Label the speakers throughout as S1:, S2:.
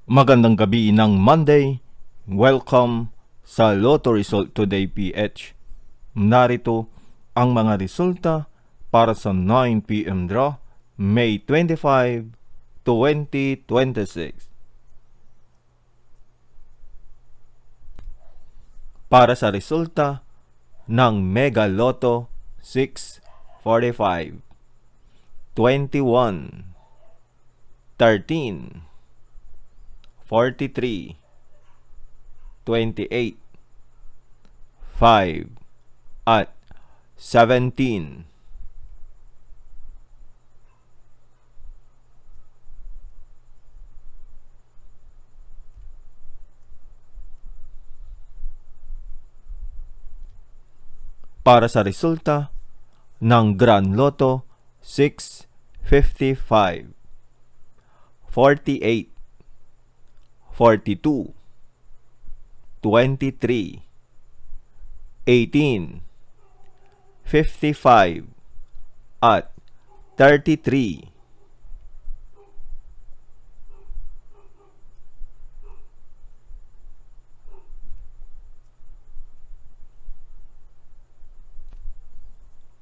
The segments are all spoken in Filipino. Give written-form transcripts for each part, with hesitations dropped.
S1: Magandang gabi ng Monday. Welcome sa Lotto Result Today PH. Narito ang mga resulta para sa 9 p.m. draw, May 25, 2026. Para sa resulta ng Mega Lotto 645, 21, 13, 43, 28, 5, at 17. Para sa resulta ng Grand Lotto 655, 48, 42, 23, 18, 55, at 33.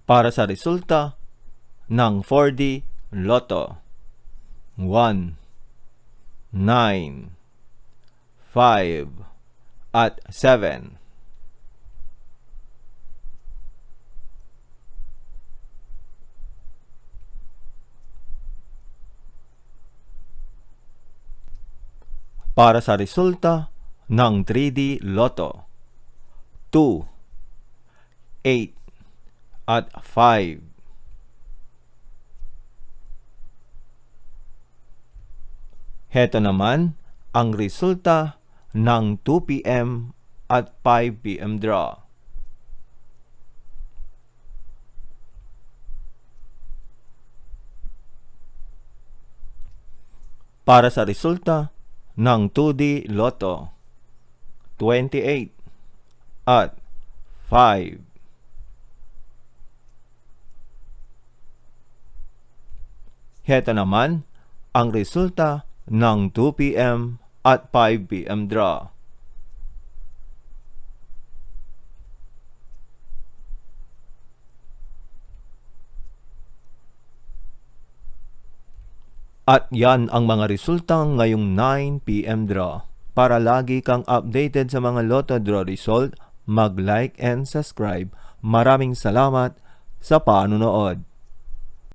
S1: Para sa resulta ng 4D Lotto 1, 9, 5, at 7. Para sa resulta ng 3D Lotto 2, 8, at 5. Heto naman ang resulta ng 2 p.m. at 5 p.m. draw. Para sa resulta ng 2D Lotto 28 at 5. Heto naman ang resulta ng 2 p.m. at 5 p.m. draw. At yan ang mga resulta ngayong 9 p.m. draw. Para lagi kang updated sa mga Lotto draw result, mag-like and subscribe. Maraming salamat sa panunood.